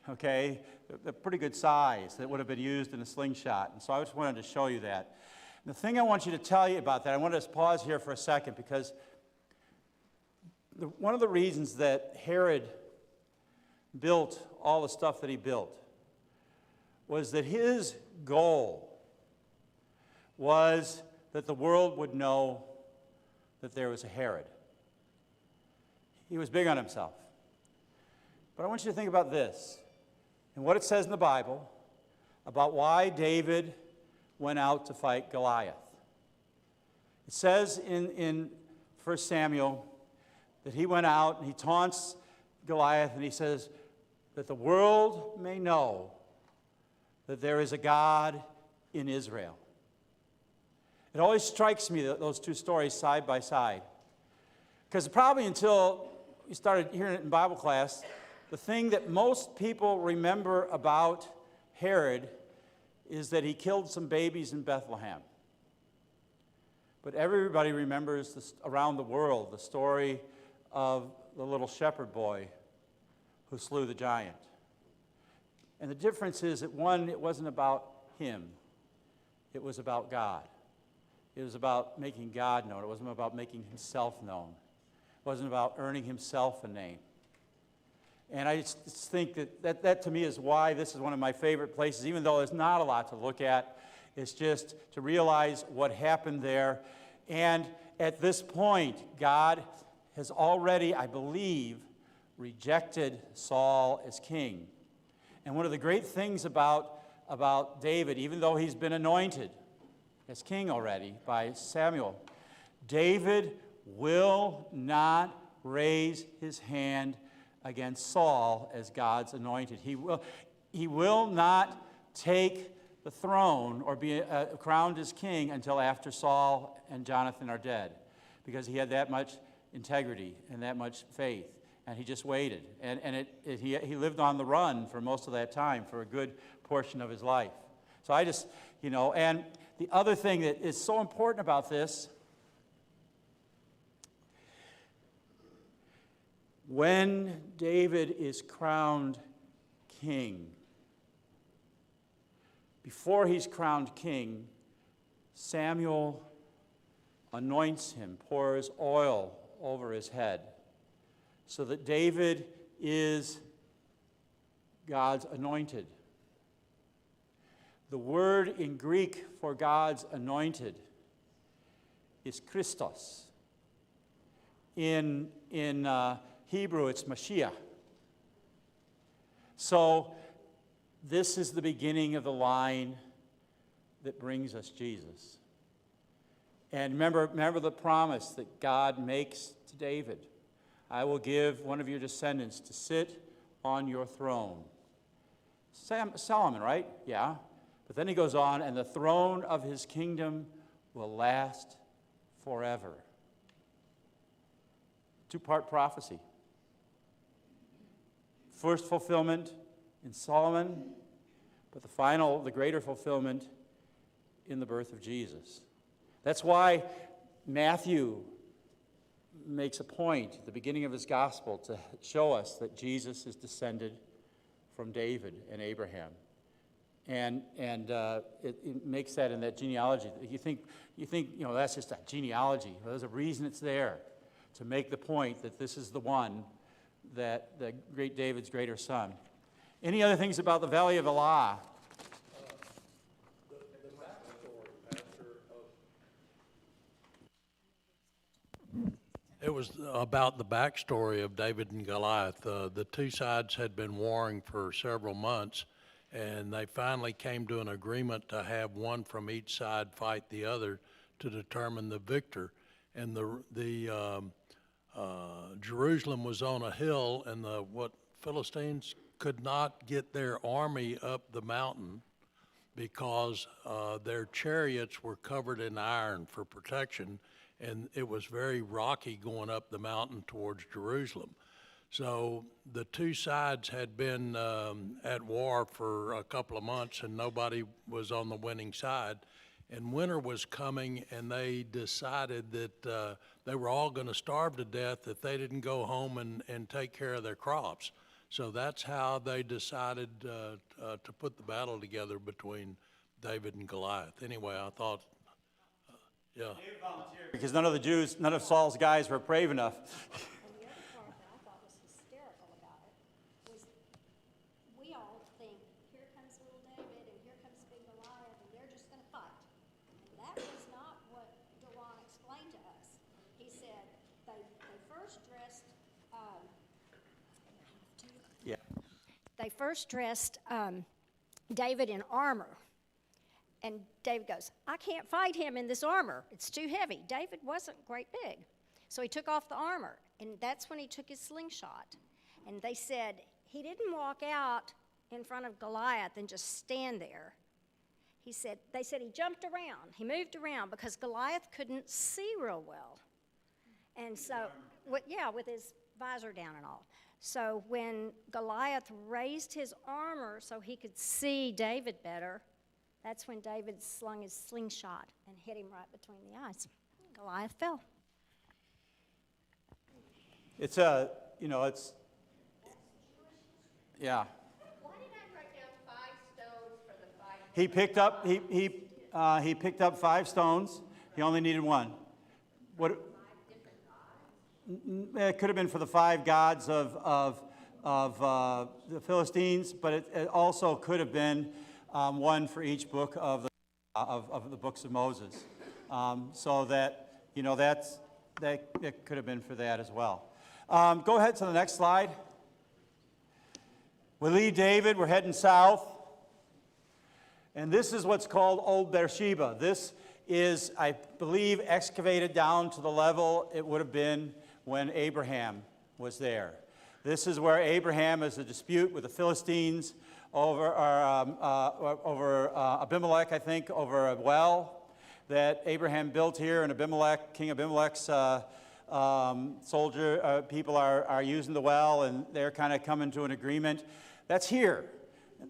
okay? A pretty good size that would have been used in a slingshot. And so I just wanted to show you that. And the thing I want you to tell you about that, I want to just pause here for a second, because one of the reasons that Herod built all the stuff that he built was that his goal was that the world would know that there was a Herod. He was big on himself. But I want you to think about this and what it says in the Bible about why David went out to fight Goliath. It says in 1 Samuel that he went out and he taunts Goliath and he says, that the world may know that there is a God in Israel. It always strikes me that those two stories side by side. Because probably until you started hearing it in Bible class, the thing that most people remember about Herod is that he killed some babies in Bethlehem. But everybody remembers around the world the story of the little shepherd boy who slew the giant. And the difference is that one, it wasn't about him. It was about God. It was about making God known. It wasn't about making himself known. It wasn't about earning himself a name. And I just think that to me is why this is one of my favorite places, even though there's not a lot to look at. It's just to realize what happened there. And at this point, God has already, I believe, rejected Saul as king. And one of the great things about David, even though he's been anointed as king already by Samuel, David will not raise his hand against Saul as God's anointed. He will not take the throne or be crowned as king until after Saul and Jonathan are dead, because he had that much integrity and that much faith, and he just waited. And he lived on the run for most of that time, for a good portion of his life. So I just, and the other thing that is so important about this, when David is crowned king, before he's crowned king, Samuel anoints him, pours oil over his head, so that David is God's anointed. The word in Greek for God's anointed is Christos. In Hebrew, it's Mashiach. So this is the beginning of the line that brings us Jesus. And remember the promise that God makes to David. I will give one of your descendants to sit on your throne. Solomon, right? Yeah. But then he goes on, and the throne of his kingdom will last forever. Two-part prophecy. First fulfillment in Solomon, but the greater fulfillment in the birth of Jesus. That's why Matthew makes a point at the beginning of his gospel to show us that Jesus is descended from David and Abraham. And it makes that in that genealogy. You think that's just a genealogy. Well, there's a reason it's there, to make the point that this is the one, that the great David's greater son. Any other things about the Valley of Elah? The backstory, Pastor, it was about the backstory of David and Goliath. The two sides had been warring for several months, and they finally came to an agreement to have one from each side fight the other to determine the victor. And Jerusalem was on a hill, and the Philistines could not get their army up the mountain because their chariots were covered in iron for protection, and it was very rocky going up the mountain towards Jerusalem. So the two sides had been at war for a couple of months, and nobody was on the winning side. And winter was coming, and they decided that they were all going to starve to death if they didn't go home and take care of their crops. So that's how they decided to put the battle together between David and Goliath. Anyway, I thought, yeah. David volunteered because none of Saul's guys were brave enough. And the other part that I thought was hysterical about it was we all think, here comes little David and here comes big Goliath and they're just going to fight. And that was not what Duran explained to us. He said they first dressed, they first dressed David in armor. And David goes, I can't fight him in this armor. It's too heavy. David wasn't great big. So he took off the armor, and that's when he took his slingshot. And they said, he didn't walk out in front of Goliath and just stand there. They said he jumped around. He moved around because Goliath couldn't see real well. And so, with his visor down and all. So when Goliath raised his armor so he could see David better, that's when David slung his slingshot and hit him right between the eyes. Goliath fell. It's yeah. Why did I write down 5 stones for the 5? He picked up 5 stones. He only needed one. What? 5 different gods? It could have been for the 5 gods of the Philistines, but it also could have been one for each book of the books of Moses. So that it could have been for that as well. Go ahead to the next slide. We leave David, we're heading south. And this is what's called Old Beersheba. This is, I believe, excavated down to the level it would have been when Abraham was there. This is where Abraham has a dispute with the Philistines over Abimelech, I think, over a well that Abraham built here, and King Abimelech's people are using the well, and they're kind of coming to an agreement. That's here,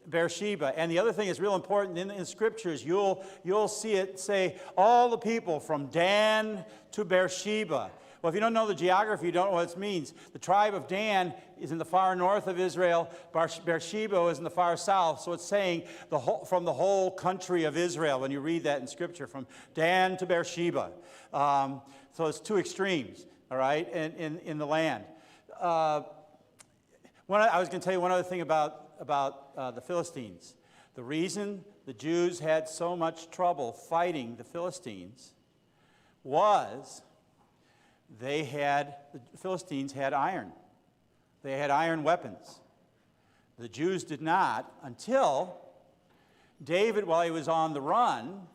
Beersheba. And the other thing is real important in Scriptures, you'll see it say, all the people from Dan to Beersheba. Well, if you don't know the geography, you don't know what it means. The tribe of Dan is in the far north of Israel. Beersheba is in the far south. So it's saying from the whole country of Israel when you read that in Scripture, from Dan to Beersheba. So it's 2 extremes, all right, in the land. I was going to tell you one other thing about the Philistines. The reason the Jews had so much trouble fighting the Philistines was the Philistines had iron. They had iron weapons. The Jews did not until David, while he was on the run,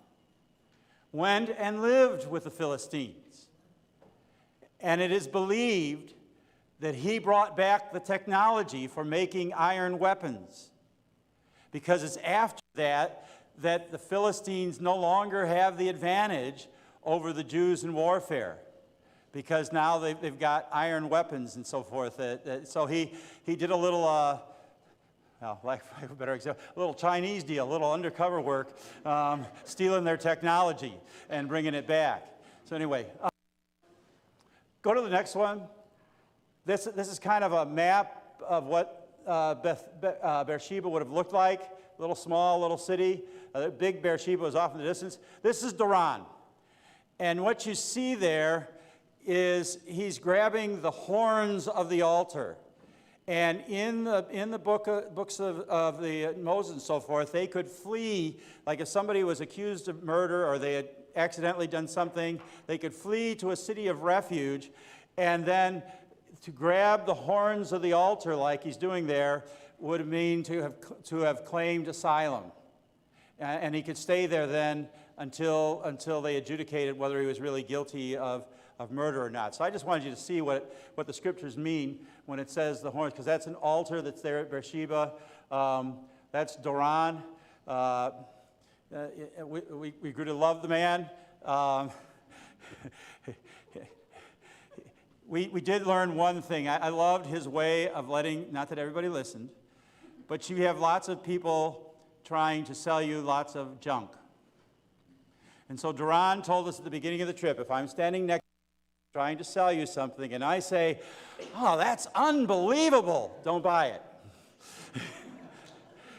went and lived with the Philistines. And it is believed that he brought back the technology for making iron weapons. Because it's after that the Philistines no longer have the advantage over the Jews in warfare. Because now they've got iron weapons and so forth. So he did a little, like a better example, a little Chinese deal, a little undercover work, stealing their technology and bringing it back. So anyway, go to the next one. This is kind of a map of what Beersheba would have looked like. Little small, little city. Big Beersheba was off in the distance. This is Duran. And what you see there is he's grabbing the horns of the altar. And in the books of the Moses and so forth, they could flee. Like if somebody was accused of murder or they had accidentally done something, they could flee to a city of refuge, and then to grab the horns of the altar like he's doing there would mean to have claimed asylum. And he could stay there then until they adjudicated whether he was really guilty of murder or not. So I just wanted you to see what the Scriptures mean when it says the horns, because that's an altar that's there at Beersheba. That's Duran. We grew to love the man. We did learn one thing. I loved his way of not that everybody listened, but you have lots of people trying to sell you lots of junk. And so Duran told us at the beginning of the trip, if I'm standing next to you trying to sell you something and I say, oh, that's unbelievable, don't buy it.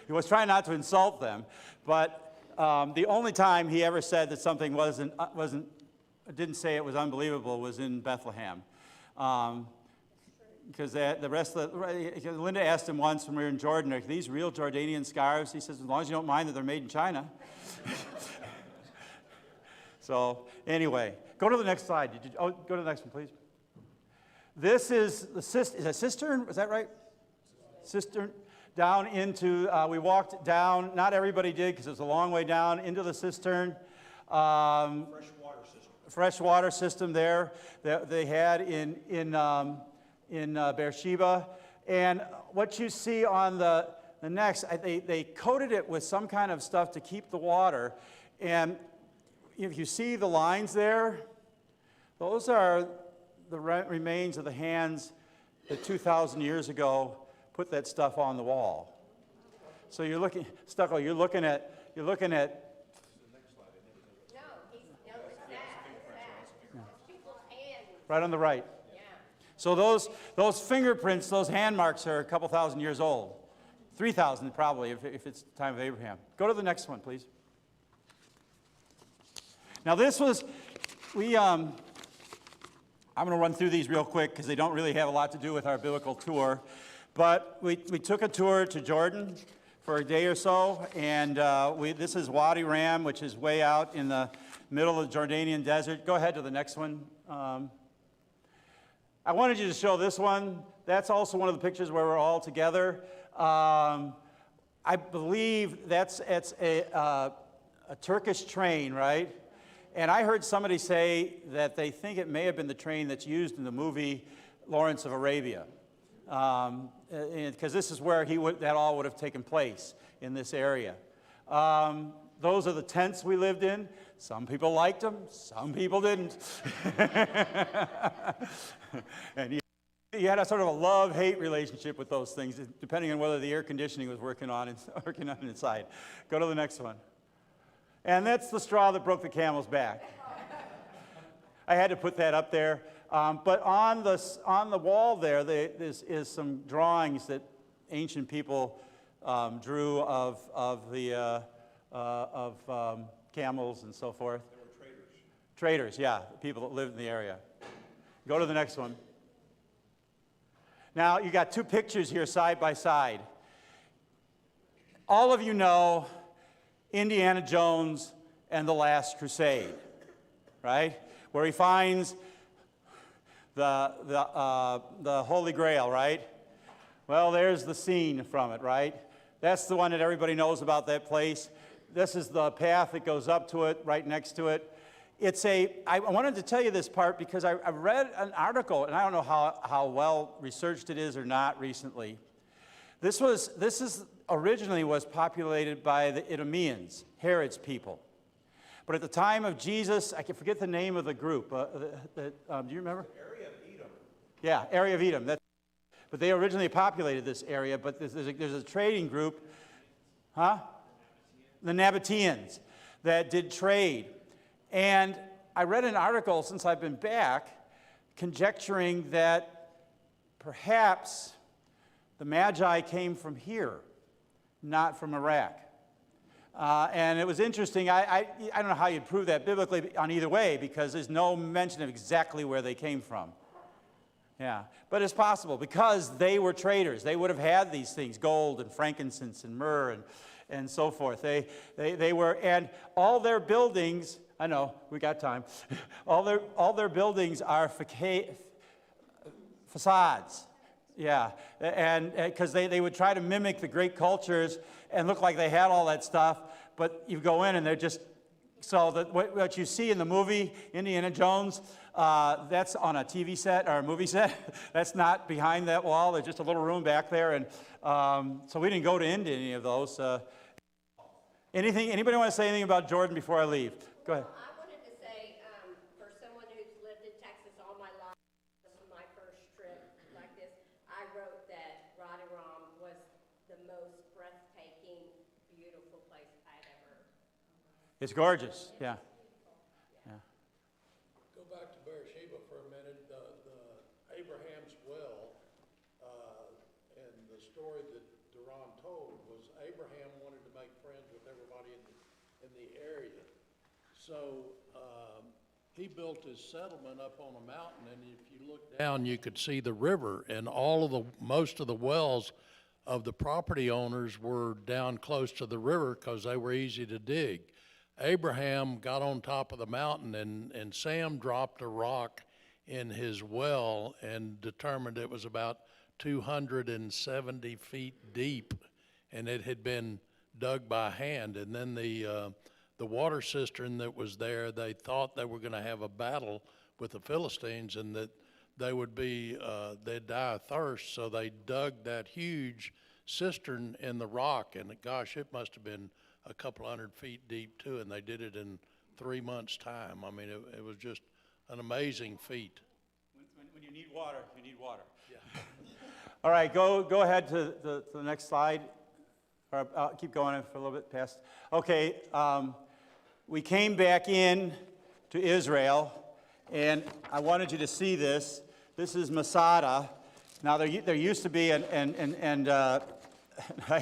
He was trying not to insult them, but the only time he ever said that something didn't say it was unbelievable was in Bethlehem. Because the rest of Linda asked him once when we were in Jordan, are these real Jordanian scarves? He says, as long as you don't mind that they're made in China. So anyway, go to the next slide. Go to the next one, please. This is a cistern? Was that right? Cistern. Down into, we walked down, not everybody did because it was a long way down, into the cistern. Fresh water system there that they had in Beersheba. And what you see on the next, they coated it with some kind of stuff to keep the water. And if you see the lines there, those are the remains of the hands that 2,000 years ago put that stuff on the wall. So you're looking, Stucco, you're looking at, No, it's that. It's people's hands. right on the right. Yeah. So those fingerprints, those hand marks are a couple thousand years old. 3,000 probably, if it's the time of Abraham. Go to the next one, please. Now this was, I'm going to run through these real quick because they don't really have a lot to do with our biblical tour. But we took a tour to Jordan for a day or so, and this is Wadi Ram, which is way out in the middle of the Jordanian desert. Go ahead to the next one. I wanted you to show this one. That's also one of the pictures where we're all together. I believe it's a Turkish train, right? And I heard somebody say that they think it may have been the train that's used in the movie Lawrence of Arabia. Because this is where that all would have taken place, in this area. Those are the tents we lived in. Some people liked them, some people didn't. And you had a sort of a love-hate relationship with those things, depending on whether the air conditioning was working on inside. Go to the next one. And that's the straw that broke the camel's back. I had to put that up there. But on the wall there is some drawings that ancient people drew of camels and so forth. They were traders. Traders, yeah, people that lived in the area. Go to the next one. Now, you got two pictures here side by side. All of you know Indiana Jones and the Last Crusade, right? Where he finds the Holy Grail, right? Well, there's the scene from it, right? That's the one that everybody knows about, that place. This is the path that goes up to it, right next to it. I wanted to tell you this part because I read an article, and I don't know how well researched it is or not recently. This originally was populated by the Idumeans, Herod's people. But at the time of Jesus, I can forget the name of the group. Do you remember? Area of Edom. Yeah, area of Edom. But they originally populated this area, but there's a trading group, huh? The Nabateans that did trade. And I read an article since I've been back conjecturing that perhaps the Magi came from here, not from Iraq. And it was interesting. I don't know how you'd prove that biblically on either way because there's no mention of exactly where they came from. Yeah, but it's possible because they were traders. They would have had these things, gold and frankincense and myrrh and so forth. They were, and all their buildings, I know, we got time. All their buildings are facades. Yeah, and because they would try to mimic the great cultures and look like they had all that stuff, but you go in and they're just, so that what you see in the movie Indiana Jones, that's on a TV set or a movie set. That's not behind that wall. There's just a little room back there, and so we didn't go into any of those. Anybody want to say anything about Jordan before I leave? Go ahead. I wanted to say, for someone who's lived in Texas all my life, this was my first trip like this, I wrote that Rotterdam was the most breathtaking, beautiful place I'd ever. It's gorgeous, yeah. Go back to Beersheba for a minute. The Abraham's well, and the story that Duran told was Abraham wanted to make friends with everybody in the area. So he built his settlement up on a mountain, and if you look down, you could see the river, and most of the wells of the property owners were down close to the river because they were easy to dig. Abraham got on top of the mountain, and Sam dropped a rock in his well and determined it was about 270 feet deep, and it had been dug by hand. And then the water cistern that was there, they thought they were going to have a battle with the Philistines, and that they'd die of thirst, so they dug that huge cistern in the rock, and gosh, it must have been a couple 100 feet deep too, and they did it in 3 months' time. I mean, it was just an amazing feat. When you need water, you need water. Yeah. All right, go ahead to the next slide. Or I'll keep going for a little bit past. Okay, we came back in to Israel, and I wanted you to see this. This is Masada. Now, there used to be, and I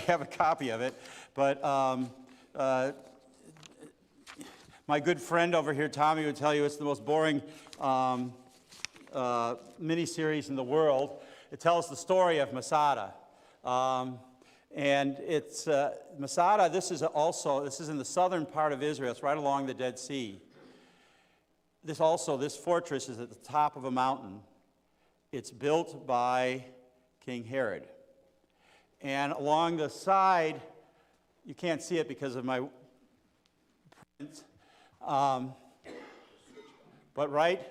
have a copy of it, but my good friend over here, Tommy, would tell you it's the most boring miniseries in the world. It tells the story of Masada. And it's Masada, this is in the southern part of Israel. It's right along the Dead Sea. This fortress is at the top of a mountain. It's built by King Herod. And along the side, you can't see it because of my print, but right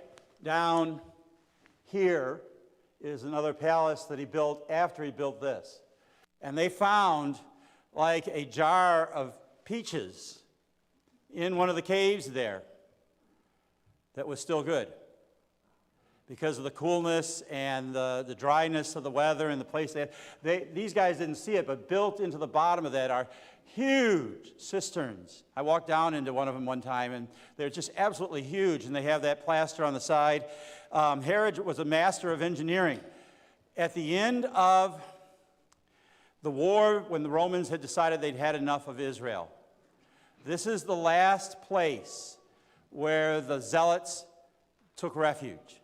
down here is another palace that he built after he built this. And they found like a jar of peaches in one of the caves there that was still good because of the coolness and the dryness of the weather and the place. These guys didn't see it, but built into the bottom of that are huge cisterns. I walked down into one of them one time, and they're just absolutely huge, and they have that plaster on the side. Herod was a master of engineering. At the end of the war, when the Romans had decided they'd had enough of Israel, this is the last place where the zealots took refuge.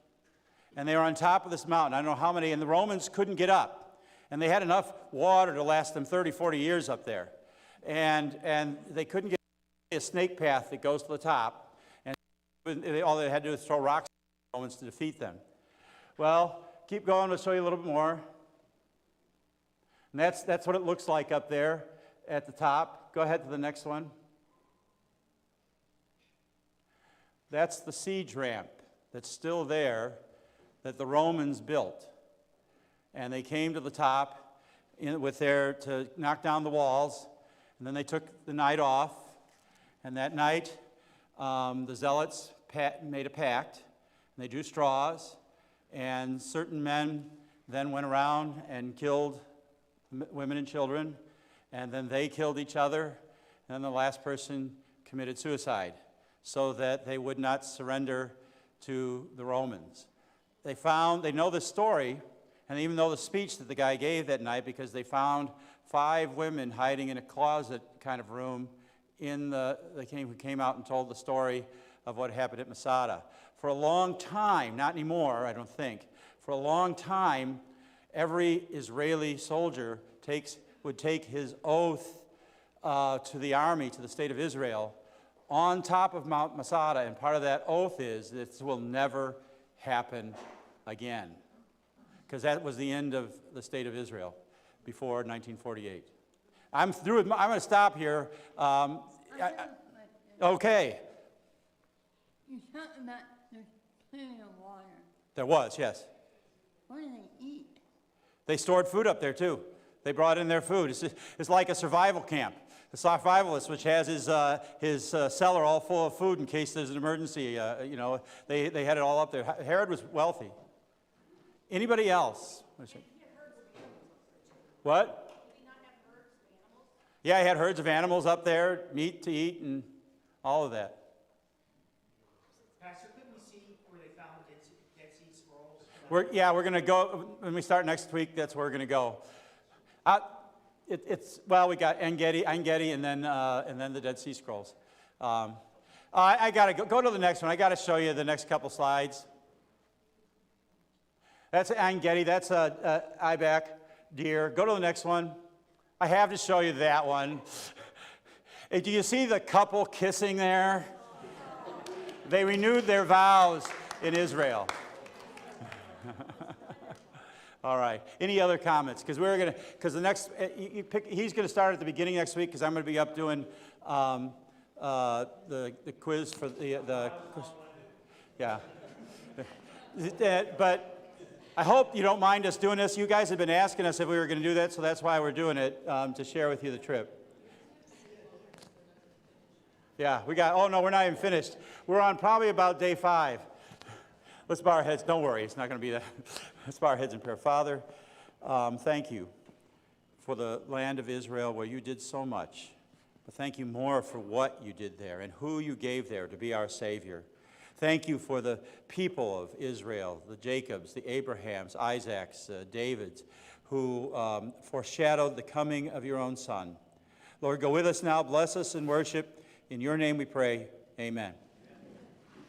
And they were on top of this mountain. I don't know how many, and the Romans couldn't get up. And they had enough water to last them 30, 40 years up there. And they couldn't get a snake path that goes to the top. And all they had to do was throw rocks at the Romans to defeat them. Well, keep going. We'll show you a little bit more. And that's what it looks like up there at the top. Go ahead to the next one. That's the siege ramp that's still there that the Romans built. And they came to the top to knock down the walls. And then they took the night off. And that night, the zealots made a pact. And they drew straws. And certain men then went around and killed women and children. And then they killed each other. And then the last person committed suicide so that they would not surrender to the Romans. They know this story, and they even know the speech that the guy gave that night because they found 5 women hiding in a closet kind of room who came out and told the story of what happened at Masada. For a long time, not anymore, I don't think, for a long time, every Israeli soldier would take his oath to the army, to the state of Israel, on top of Mount Masada, and part of that oath is this will never happen again, because that was the end of the state of Israel before 1948. I'm through. I'm going to stop here. Okay. You talked about there's plenty of water. There was, yes. What do they eat? They stored food up there too. They brought in their food. It's like a survival camp. The survivalist, which has his cellar all full of food in case there's an emergency, they had it all up there. Herod was wealthy. Anybody else? What? Yeah, he had herds of animals up there, meat to eat, and all of that. Pastor, couldn't we see where they found the Dead Sea Scrolls? We're going to go, when we start next week, that's where we're going to go. We got En-Gedi, and then the Dead Sea Scrolls. I got to go to the next one. I got to show you the next couple slides. That's En-Gedi. That's a Ibex deer. Go to the next one. I have to show you that one. Do you see the couple kissing there? They renewed their vows in Israel. All right. Any other comments? Because the next, he's going to start at the beginning next week because I'm going to be up doing the quiz for the yeah. But I hope you don't mind us doing this. You guys have been asking us if we were going to do that, so that's why we're doing it, to share with you the trip. Yeah, oh no, we're not even finished. We're on probably about day 5. Let's bow our heads. Don't worry, it's not going to be that. Let's bow our heads in prayer. Father, thank you for the land of Israel where you did so much. But thank you more for what you did there and who you gave there to be our Savior. Thank you for the people of Israel, the Jacobs, the Abrahams, Isaacs, Davids, who foreshadowed the coming of your own Son. Lord, go with us now. Bless us in worship. In your name we pray. Amen.